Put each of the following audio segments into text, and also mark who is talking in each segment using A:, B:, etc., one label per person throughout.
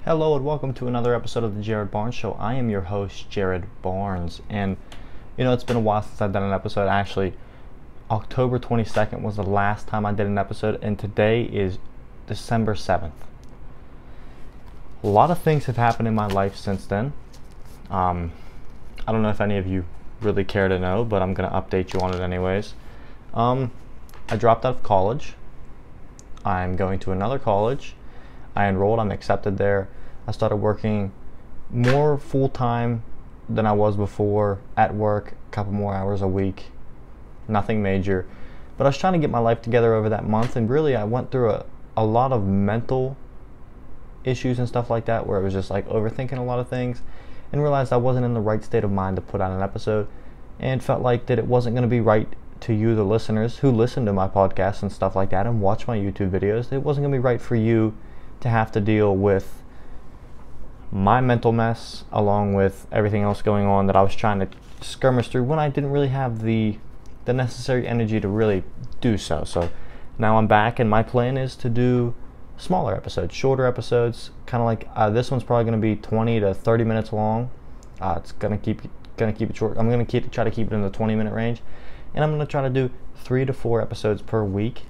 A: Hello and welcome to another episode of the Jared Barnes Show. I am your host, Jared Barnes, and it's been a while since I've done an episode. Actually, October 22nd was the last time I did an episode, and today is December 7th. A lot of things have happened in my life since then. I don't know if any of you really care to know, but I'm going to update you on it anyways. I dropped out of college. I'm going to another college. I enrolled, I'm accepted there. I started working more full-time than I was before at work, a couple more hours a week, nothing major. But I was trying to get my life together over that month, and really I went through a lot of mental issues and stuff like that, where it was just like overthinking a lot of things, and realized I wasn't in the right state of mind to put out an episode, and felt like that it wasn't going to be right to you, the listeners, who listen to my podcast and stuff like that and watch my YouTube videos. It wasn't going to be right for you to have to deal with my mental mess along with everything else going on that I was trying to skirmish through when I didn't really have the necessary energy to really do so. So now I'm back, and my plan is to do smaller episodes, shorter episodes, kind of like this one's probably going to be 20 to 30 minutes long. It's gonna keep it short. I'm gonna try to keep it in the 20-minute range, and I'm gonna try to do 3 to 4 episodes per week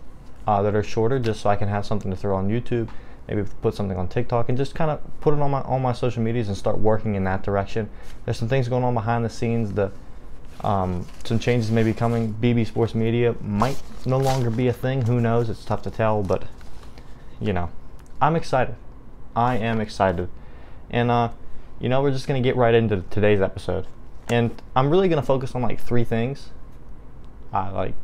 A: that are shorter, just so I can have something to throw on YouTube. Maybe put something on TikTok and just kind of put it on my social medias and start working in that direction. There's some things going on behind the scenes. Some changes may be coming. BB Sports Media might no longer be a thing. Who knows? It's tough to tell, but I'm excited. I am excited, and we're just gonna get right into today's episode. And I'm really gonna focus on like 3 things, like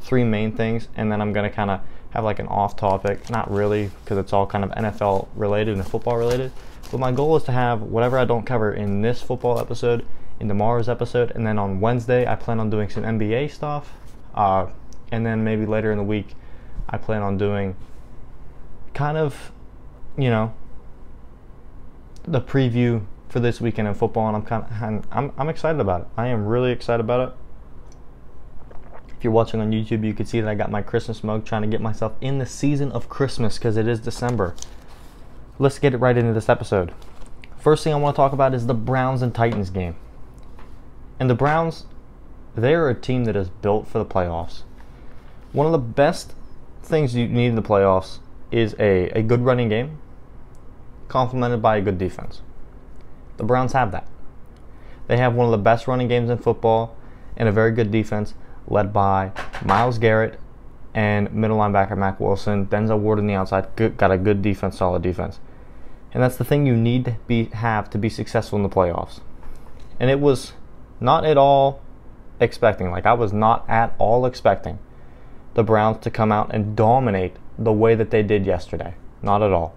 A: 3 main things, and then I'm gonna kind of have like an off topic, not really, because it's all kind of NFL related and football related, but my goal is to have whatever I don't cover in this football episode in tomorrow's episode, and then on Wednesday I plan on doing some NBA stuff, and then maybe later in the week I plan on doing kind of the preview for this weekend in football, and I'm excited about it. I am really excited about it. If you're watching on YouTube, you can see that I got my Christmas mug, trying to get myself in the season of Christmas because it is December. Let's get it right into this episode. First thing I want to talk about is the Browns and Titans game. And the Browns, they're a team that is built for the playoffs. One of the best things you need in the playoffs is a good running game complemented by a good defense. The Browns have that. They have one of the best running games in football and a very good defense, led by Myles Garrett and middle linebacker Mack Wilson. Denzel Ward on the outside, got a good defense, solid defense. And that's the thing you need to have to be successful in the playoffs. And it was not at all expecting, I was not at all expecting the Browns to come out and dominate the way that they did yesterday. Not at all.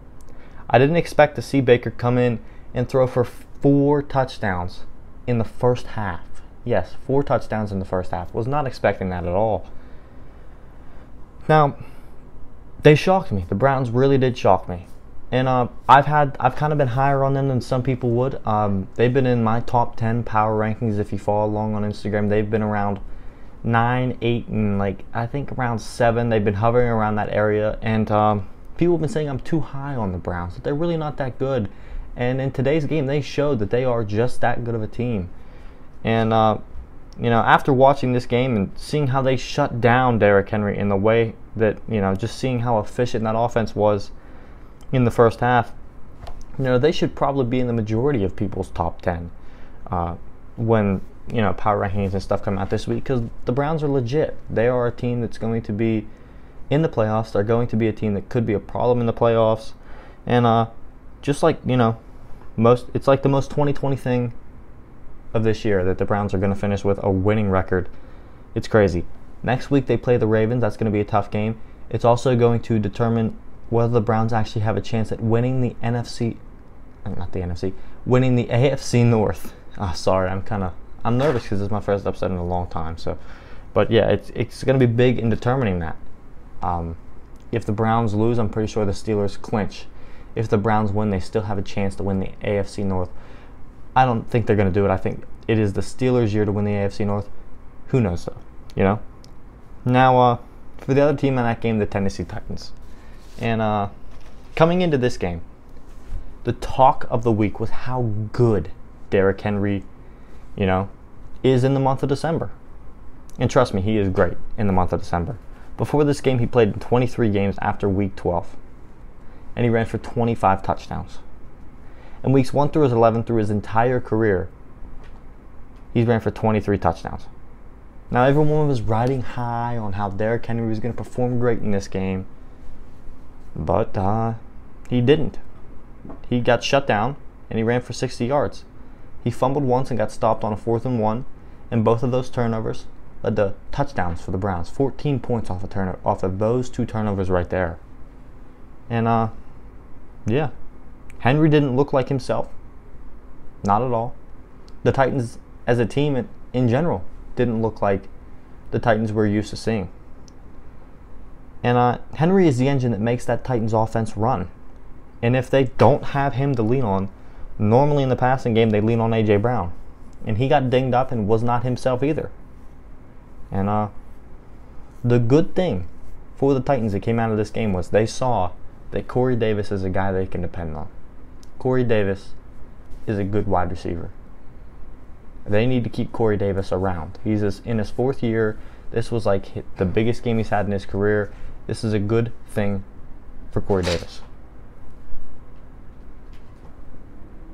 A: I didn't expect to see Baker come in and throw for 4 touchdowns in the first half. Yes, 4 touchdowns in the first half. Was not expecting that at all. Now, they shocked me. The Browns really did shock me. And I've kind of been higher on them than some people would. They've been in my top 10 power rankings. If you follow along on Instagram, they've been around 9, 8, and I think around 7. They've been hovering around that area. And people have been saying I'm too high on the Browns, that they're really not that good. And in today's game, they showed that they are just that good of a team. And, after watching this game and seeing how they shut down Derrick Henry in the way that, just seeing how efficient that offense was in the first half, they should probably be in the majority of people's top 10 when, power rankings and stuff come out this week, because the Browns are legit. They are a team that's going to be in the playoffs. They're going to be a team that could be a problem in the playoffs. And just like, it's like the most 2020 thing of this year, that the Browns are going to finish with a winning record. It's crazy. Next week they play the Ravens. That's going to be a tough game. It's also going to determine whether the Browns actually have a chance at winning the winning the AFC North. Sorry, I'm nervous because this is my first episode in a long time. But yeah, it's going to be big in determining that. If the Browns lose, I'm pretty sure the Steelers clinch. If the Browns win, they still have a chance to win the AFC North. I don't think they're going to do it. I think it is the Steelers' year to win the AFC North. Who knows, though, Now, for the other team in that game, the Tennessee Titans. And coming into this game, The talk of the week was how good Derrick Henry, is in the month of December. And trust me, he is great in the month of December. Before this game, he played in 23 games after week 12. And he ran for 25 touchdowns. In weeks 1 through 11 through his entire career, he ran for 23 touchdowns. Now, everyone was riding high on how Derrick Henry was going to perform great in this game. But he didn't. He got shut down, and he ran for 60 yards. He fumbled once and got stopped on a 4th and 1, and both of those turnovers led to touchdowns for the Browns. 14 points off of those 2 turnovers right there. And, yeah. Henry didn't look like himself. Not at all. The Titans, as a team in general, didn't look like the Titans we're used to seeing. And Henry is the engine that makes that Titans offense run. And if they don't have him to lean on, normally in the passing game they lean on A.J. Brown. And he got dinged up and was not himself either. And the good thing for the Titans that came out of this game was they saw that Corey Davis is a guy they can depend on. Corey Davis is a good wide receiver. They need to keep Corey Davis around. He's in his 4th year. This was like the biggest game he's had in his career. This is a good thing for Corey Davis.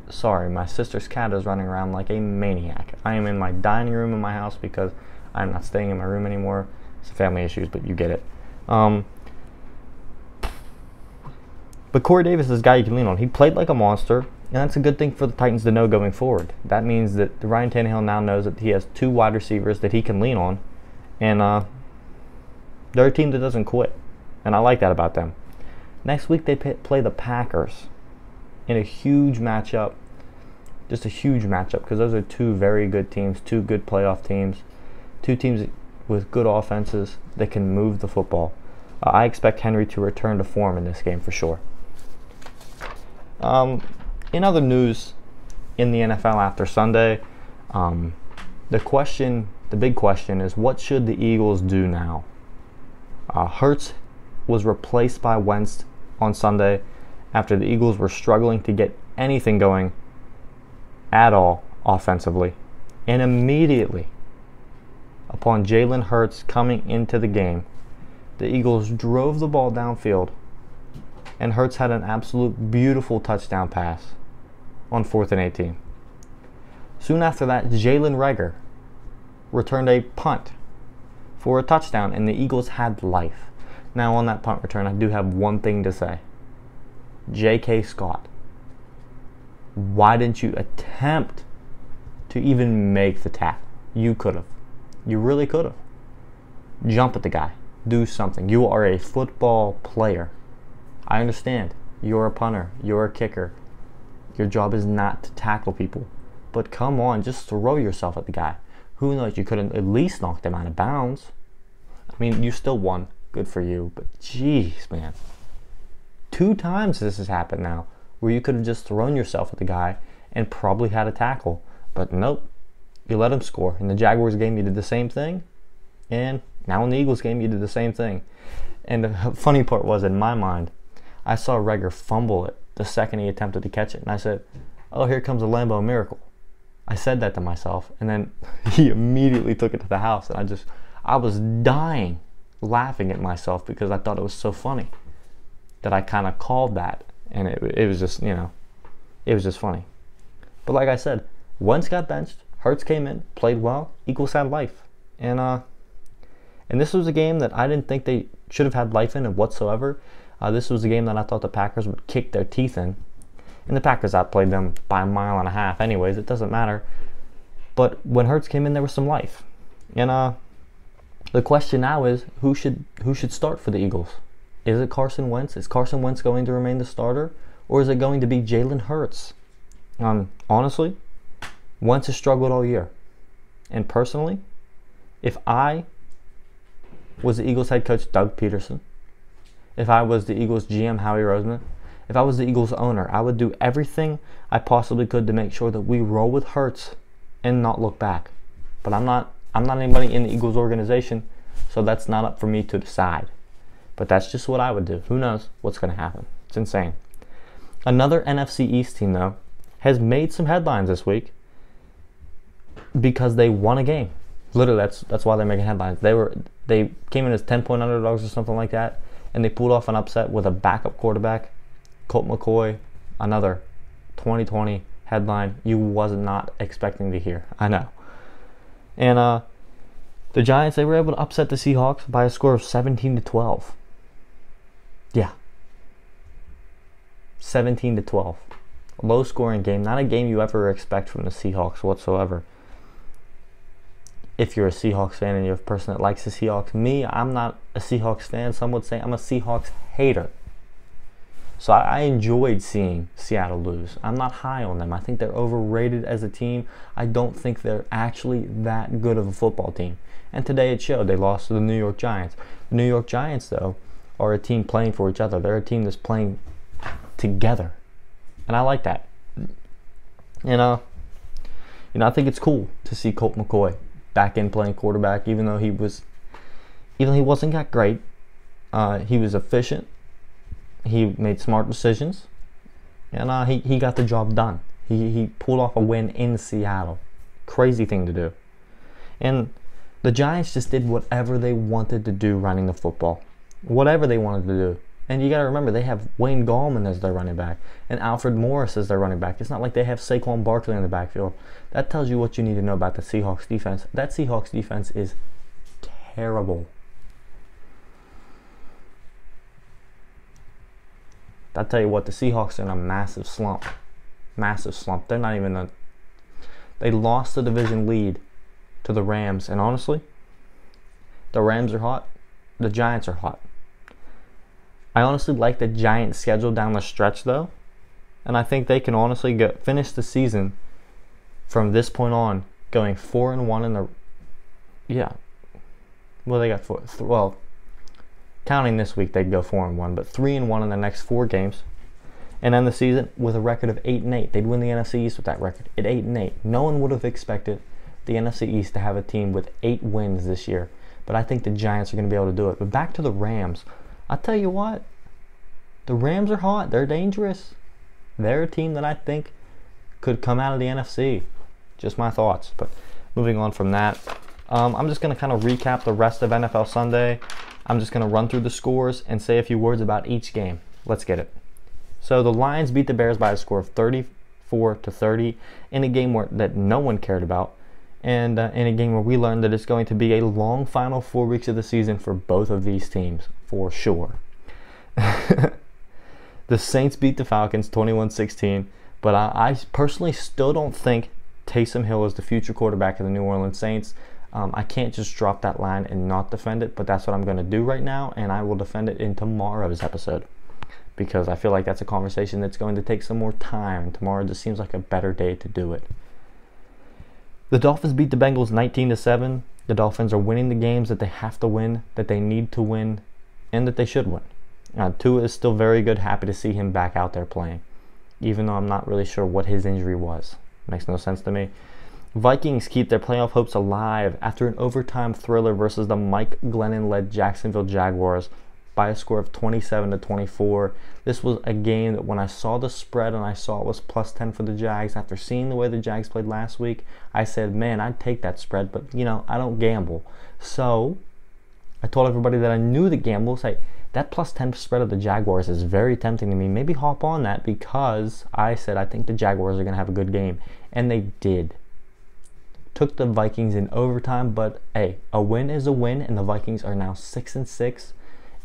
A: Sorry, my sister's cat is running around like a maniac. I am in my dining room in my house because I'm not staying in my room anymore. It's family issues, but you get it. But Corey Davis is a guy you can lean on. He played like a monster, and that's a good thing for the Titans to know going forward. That means that Ryan Tannehill now knows that he has 2 wide receivers that he can lean on, and they're a team that doesn't quit, and I like that about them. Next week they play the Packers in a huge matchup, just a huge matchup, because those are 2 very good teams, 2 good playoff teams, 2 teams with good offenses that can move the football. I expect Henry to return to form in this game for sure. In other news in the NFL after Sunday, the big question is, what should the Eagles do now? Hurts was replaced by Wentz on Sunday after the Eagles were struggling to get anything going at all offensively. And immediately upon Jalen Hurts coming into the game, the Eagles drove the ball downfield, and Hurts had an absolute beautiful touchdown pass on 4th and 18. Soon after that, Jalen Reagor returned a punt for a touchdown, and the Eagles had life. Now, on that punt return, I do have one thing to say. J.K. Scott, why didn't you attempt to even make the tackle? You could have. You really could have. Jump at the guy. Do something. You are a football player. I understand. You're a punter. You're a kicker. Your job is not to tackle people. But come on, just throw yourself at the guy. Who knows? You could have at least knocked him out of bounds. I mean, you still won. Good for you. But jeez, man. 2 times this has happened now where you could have just thrown yourself at the guy and probably had a tackle. But nope. You let him score. In the Jaguars game, you did the same thing. And now in the Eagles game, you did the same thing. And the funny part was, in my mind, I saw Reagor fumble it the second he attempted to catch it. And I said, oh, here comes a Lambeau miracle. I said that to myself. And then he immediately took it to the house. And I was dying laughing at myself because I thought it was so funny that I kind of called that. And it was just, it was just funny. But like I said, Wentz got benched. Hurts came in, played well. Eagles had life. And this was a game that I didn't think they should have had life in whatsoever. This was a game that I thought the Packers would kick their teeth in. And the Packers outplayed them by 1.5 miles anyways. It doesn't matter. But when Hurts came in, there was some life. And the question now is, who should start for the Eagles? Is it Carson Wentz? Is Carson Wentz going to remain the starter? Or is it going to be Jalen Hurts? Honestly, Wentz has struggled all year. And personally, if I was the Eagles head coach Doug Peterson, if I was the Eagles GM Howie Roseman, if I was the Eagles owner, I would do everything I possibly could to make sure that we roll with Hurts and not look back. But I'm not anybody in the Eagles organization, so that's not up for me to decide. But that's just what I would do. Who knows what's going to happen? It's insane. Another NFC East team, though, has made some headlines this week because they won a game. Literally, that's why they're making headlines. They came in as 10-point underdogs or something like that, and they pulled off an upset with a backup quarterback, Colt McCoy, another 2020 headline you was not expecting to hear. I know. And the Giants, they were able to upset the Seahawks by a score of 17-12. Yeah. 17-12. A low-scoring game. Not a game you ever expect from the Seahawks whatsoever. If you're a Seahawks fan and you're a person that likes the Seahawks. Me, I'm not a Seahawks fan. Some would say I'm a Seahawks hater. So I enjoyed seeing Seattle lose. I'm not high on them. I think they're overrated as a team. I don't think they're actually that good of a football team. And today it showed. They lost to the New York Giants. The New York Giants, though, are a team playing for each other. They're a team that's playing together. And I like that. And, I think it's cool to see Colt McCoy back in playing quarterback, even though he wasn't that great. He was efficient. He made smart decisions, and he got the job done. He pulled off a win in Seattle. Crazy thing to do. And the Giants just did whatever they wanted to do running the football. Whatever they wanted to do. And you got to remember, they have Wayne Gallman as their running back and Alfred Morris as their running back. It's not like they have Saquon Barkley in the backfield. That tells you what you need to know about the Seahawks defense. That Seahawks defense is terrible. I'll tell you what, the Seahawks are in a massive slump. Massive slump. They're not even they lost the division lead to the Rams. And honestly, the Rams are hot. The Giants are hot. I honestly like the Giants' schedule down the stretch, though. And I think they can honestly finish the season from this point on going 4-1 in the... Yeah. Well, they got 4... Well... Counting this week, they'd go 4-1, but 3-1 in the next 4 games, and end the season with a record of 8-8. They'd win the NFC East with that record at 8-8. No one would have expected the NFC East to have a team with 8 wins this year, but I think the Giants are going to be able to do it. But back to the Rams, I tell you what, the Rams are hot. They're dangerous. They're a team that I think could come out of the NFC. Just my thoughts. But moving on from that, I'm just going to kind of recap the rest of NFL Sunday. I'm just going to run through the scores and say a few words about each game. Let's get it. So the Lions beat the Bears by a score of 34-30 in a game that no one cared about, and in a game where we learned that it's going to be a long final 4 weeks of the season for both of these teams, for sure. The Saints beat the Falcons 21-16, but I personally still don't think Taysom Hill is the future quarterback of the New Orleans Saints. I can't just drop that line and not defend it, but that's what I'm going to do right now, and I will defend it in tomorrow's episode because I feel like that's a conversation that's going to take some more time, and tomorrow just seems like a better day to do it. The Dolphins beat the Bengals 19-7. The Dolphins are winning the games that they have to win, that they need to win, and that they should win. Tua is still very good. Happy to see him back out there playing, even though I'm not really sure what his injury was. Makes no sense to me. Vikings keep their playoff hopes alive after an overtime thriller versus the Mike Glennon-led Jacksonville Jaguars by a score of 27-24. This was a game that when I saw the spread and I saw it was plus 10 for the Jags, after seeing the way the Jags played last week, I said, man, I'd take that spread, but, I don't gamble. So I told everybody that I knew the gamble, say, that plus 10 spread of the Jaguars is very tempting to me. Maybe hop on that because I said I think the Jaguars are going to have a good game. And they did. Took the Vikings in overtime, but hey, a win is a win, and the Vikings are now 6-6,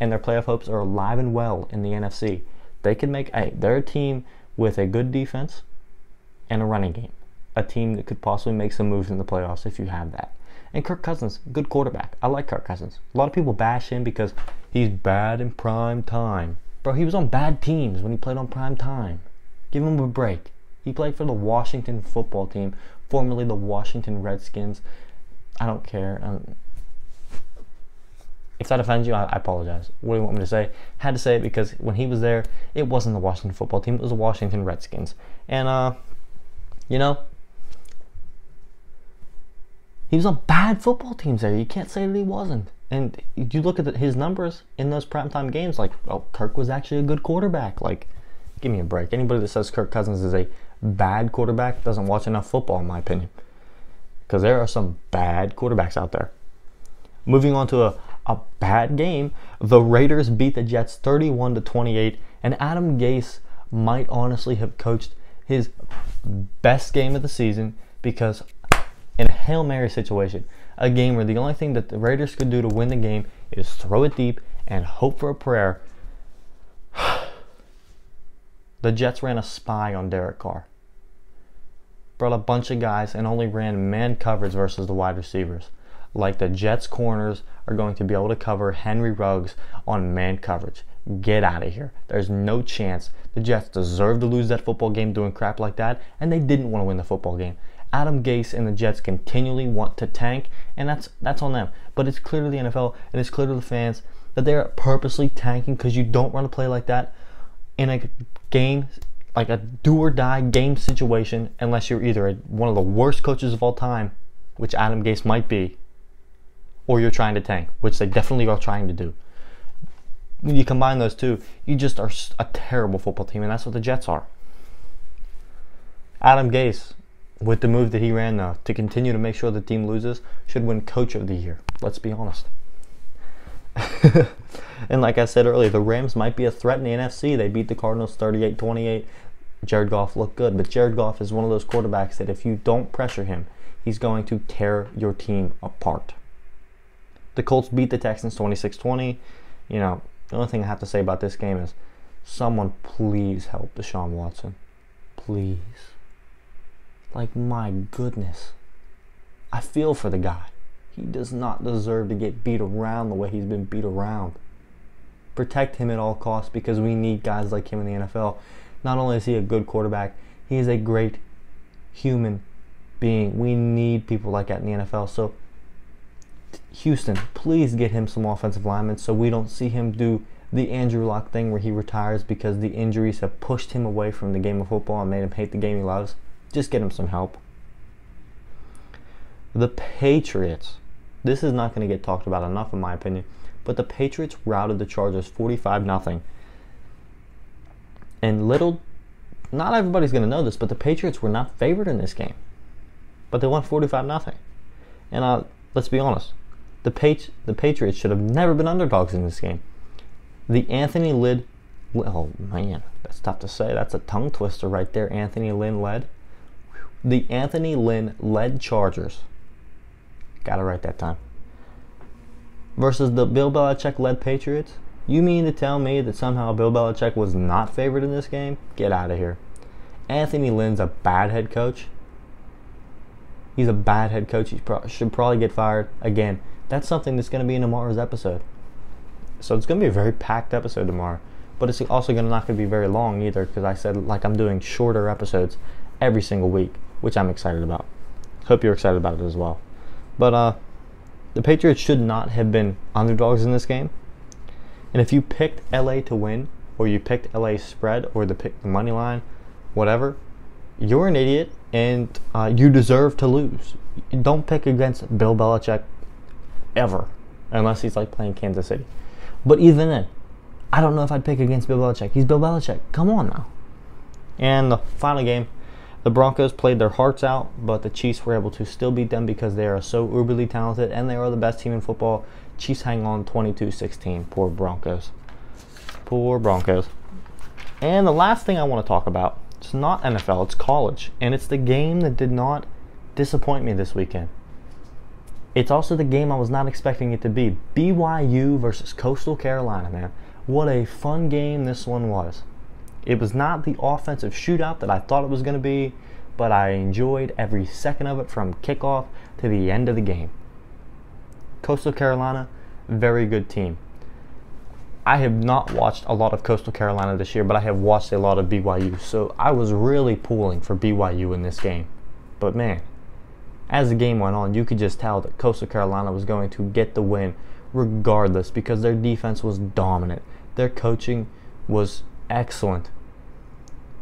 A: and their playoff hopes are alive and well in the NFC. They can they're a team with a good defense and a running game. A team that could possibly make some moves in the playoffs if you have that. And Kirk Cousins, good quarterback. I like Kirk Cousins. A lot of people bash him because he's bad in prime time. Bro, he was on bad teams when he played on prime time. Give him a break. He played for the Washington football team, formerly the Washington Redskins. I don't care. If that offends you, I apologize. What do you want me to say? Had to say it because when he was there, it wasn't the Washington football team. It was the Washington Redskins. And, he was on bad football teams there. You can't say that he wasn't. And you look at his numbers in those primetime games, Kirk was actually a good quarterback. Give me a break. Anybody that says Kirk Cousins is a bad quarterback doesn't watch enough football, in my opinion. Because there are some bad quarterbacks out there. Moving on to a bad game, the Raiders beat the Jets 31-28, and Adam Gase might honestly have coached his best game of the season, because in a Hail Mary situation, a game where the only thing that the Raiders could do to win the game is throw it deep and hope for a prayer, the Jets ran a spy on Derek Carr. Brought a bunch of guys and only ran man coverage versus the wide receivers. Like the Jets corners are going to be able to cover Henry Ruggs on man coverage. Get out of here. There's no chance. The Jets deserve to lose that football game doing crap like that, and they didn't want to win the football game. Adam Gase and the Jets continually want to tank, and that's on them. But it's clear to the NFL, and it's clear to the fans, that they're purposely tanking because you don't run a play like that in a game, like a do-or-die game situation, unless you're either one of the worst coaches of all time, which Adam Gase might be, or you're trying to tank, which they definitely are trying to do. When you combine those two, you just are a terrible football team, and that's what the Jets are. Adam Gase, with the move that he ran to continue to make sure the team loses, should win Coach of the Year. Let's be honest. And like I said earlier, the Rams might be a threat in the NFC. They beat the Cardinals 38-28. Jared Goff looked good, but Jared Goff is one of those quarterbacks that if you don't pressure him, he's going to tear your team apart. The Colts beat the Texans 26-20. You know, the only thing I have to say about this game is, someone please help Deshaun Watson. Please. Like, my goodness. I feel for the guy. He does not deserve to get beat around the way he's been beat around. Protect him at all costs, because we need guys like him in the NFL. Not only is he a good quarterback, he is a great human being. We need people like that in the NFL. So, Houston, please get him some offensive linemen so we don't see him do the Andrew Luck thing where he retires because the injuries have pushed him away from the game of football and made him hate the game he loves. Just get him some help. The Patriots. This is not going to get talked about enough in my opinion, but the Patriots routed the Chargers 45-0. And not everybody's going to know this, but the Patriots were not favored in this game. But they won 45-0. And let's be honest, the Patriots should have never been underdogs in this game. The Anthony Lynn, oh man, that's tough to say. That's a tongue twister right there. Anthony Lynn led. The Anthony Lynn led Chargers. Got it right that time. Versus the Bill Belichick led Patriots. You mean to tell me that somehow Bill Belichick was not favored in this game? Get out of here. Anthony Lynn's a bad head coach. He's a bad head coach. He should probably get fired. Again, that's something that's going to be in tomorrow's episode. So it's going to be a very packed episode tomorrow. But it's also not going to be very long either, because I said like I'm doing shorter episodes every single week, which I'm excited about. Hope you're excited about it as well. But the Patriots should not have been underdogs in this game. And if you picked LA to win, or you picked LA spread, or the money line, whatever, you're an idiot, and you deserve to lose. Don't pick against Bill Belichick ever, unless he's like playing Kansas City. But even then, I don't know if I'd pick against Bill Belichick. He's Bill Belichick. Come on now. And the final game, the Broncos played their hearts out, but the Chiefs were able to still beat them because they are so uberly talented, and they are the best team in football. Chiefs hang on 22-16. Poor Broncos. Poor Broncos. And the last thing I want to talk about, it's not NFL, it's college. And it's the game that did not disappoint me this weekend. It's also the game I was not expecting it to be. BYU versus Coastal Carolina, man. What a fun game this one was. It was not the offensive shootout that I thought it was going to be, but I enjoyed every second of it from kickoff to the end of the game. Coastal Carolina, very good team. I have not watched a lot of Coastal Carolina this year, but I have watched a lot of BYU, so I was really pulling for BYU in this game. But man, as the game went on, you could just tell that Coastal Carolina was going to get the win regardless, because their defense was dominant. Their coaching was excellent.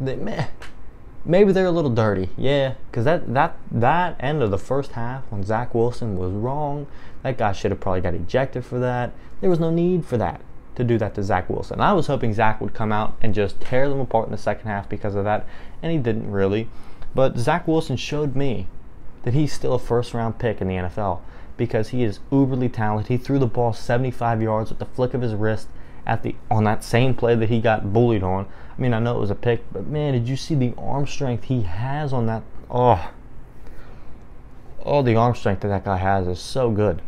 A: Maybe they're a little dirty, yeah, because that end of the first half when Zach Wilson was wrong, that guy should have probably got ejected for that. There was no need for that. to do that to Zach Wilson. And I was hoping Zach would come out and just tear them apart in the second half because of that, and he didn't really. But Zach Wilson showed me that he's still a first-round pick in the NFL because he is uberly talented. He threw the ball 75 yards with the flick of his wrist on that same play that he got bullied on. I mean, I know it was a pick, but man, did you see the arm strength he has on that? Oh, the arm strength that guy has is so good.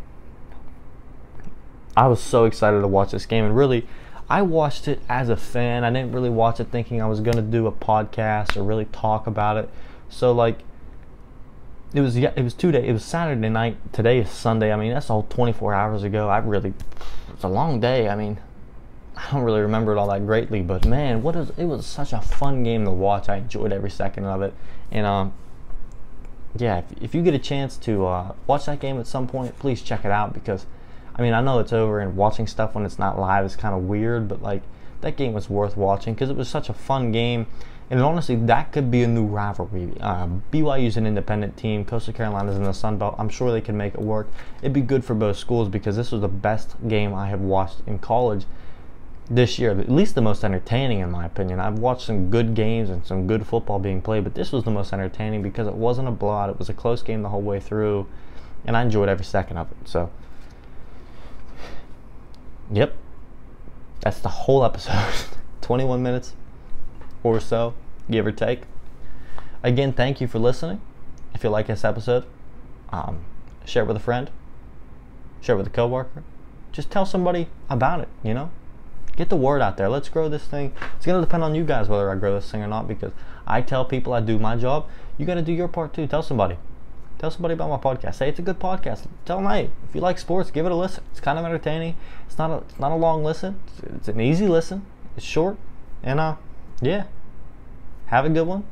A: I was so excited to watch this game, and really, I watched it as a fan. I didn't really watch it thinking I was going to do a podcast or really talk about it. So, like, it was 2 days. It was Saturday night. Today is Sunday. I mean, that's all 24 hours ago. It's a long day. I mean, I don't really remember it all that greatly, but man, it was such a fun game to watch. I enjoyed every second of it, and yeah, if you get a chance to watch that game at some point, please check it out, because I mean, I know it's over, and watching stuff when it's not live is kind of weird, but like, that game was worth watching because it was such a fun game. And honestly, that could be a new rivalry. BYU's an independent team. Coastal Carolina's in the Sun Belt. I'm sure they can make it work. It'd be good for both schools because this was the best game I have watched in college this year. At least the most entertaining, in my opinion. I've watched some good games and some good football being played, but this was the most entertaining because it wasn't a blowout. It was a close game the whole way through, and I enjoyed every second of it. So, yep, that's the whole episode. 21 minutes or so, give or take. Again, thank you for listening. If you like this episode, share it with a friend, share it with a coworker. Just tell somebody about it, you know? Get the word out there. Let's grow this thing. It's going to depend on you guys whether I grow this thing or not, because I tell people I do my job. You got to do your part too. Tell somebody. Tell somebody about my podcast. Say it's a good podcast. Tell them, hey, if you like sports, give it a listen. It's kind of entertaining. It's not a long listen. It's an easy listen. It's short. And yeah. Have a good one.